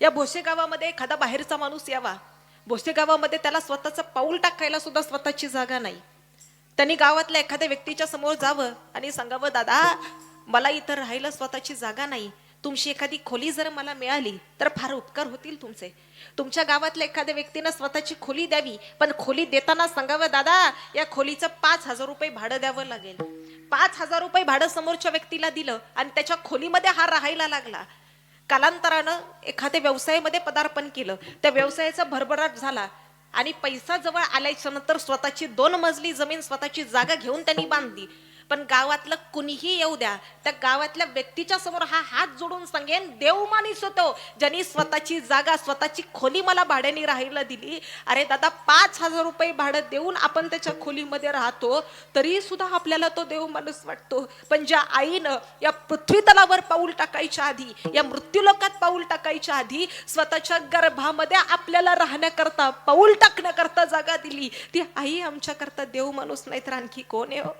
या भोसे गावामध्ये एखादा बाहेरचा माणूस यावा, भोसे गावामध्ये त्याला स्वतःचं पाऊल टाकायला सुद्धा स्वतःची जागा नाही. त्यांनी गावातल्या एखाद्या व्यक्तीच्या समोर जावं आणि सांगावं, दादा मला इथं राहायला स्वतःची जागा नाही, तुमची एखादी खोली जर मला मिळाली तर फार उपकार होतील तुमचे. तुमच्या गावातल्या एखाद्या व्यक्तीनं स्वतःची खोली द्यावी, पण खोली देताना सांगावं, दादा या खोलीचं 5,000 रुपये भाडं द्यावं लागेल. 5,000 रुपये भाडं समोरच्या व्यक्तीला दिलं आणि त्याच्या खोलीमध्ये हा राहायला लागला. कालांतरानं एखाद्या व्यवसायामध्ये पदार्पण केलं, त्या व्यवसायाचा भरभराट झाला आणि पैसा जवळ आल्याच्या नंतर स्वतःची 2 मजली जमीन स्वतःची जागा घेऊन त्यांनी बांधली. पण गावातलं कुणीही येऊ द्या, त्या गावातल्या व्यक्तीच्या समोर हा हात जोडून सांगेन, देव माणूस होतो ज्यांनी स्वतःची जागा स्वतःची खोली मला भाड्याने राहायला दिली. अरे दादा 5,000 रुपये भाडं देऊन आपण त्याच्या खोलीमध्ये राहतो, तरी सुद्धा आपल्याला तो देव माणूस वाटतो. पण ज्या आईनं या पृथ्वी तलावर पाऊल टाकायच्या आधी, या मृत्यूलोकात पाऊल टाकायच्या आधी स्वतःच्या गर्भामध्ये आपल्याला राहण्याकरता पाऊल टाकण्याकरता जागा दिली, ती आई आमच्याकरता देव माणूस नाही तर आणखी कोण आहे हो?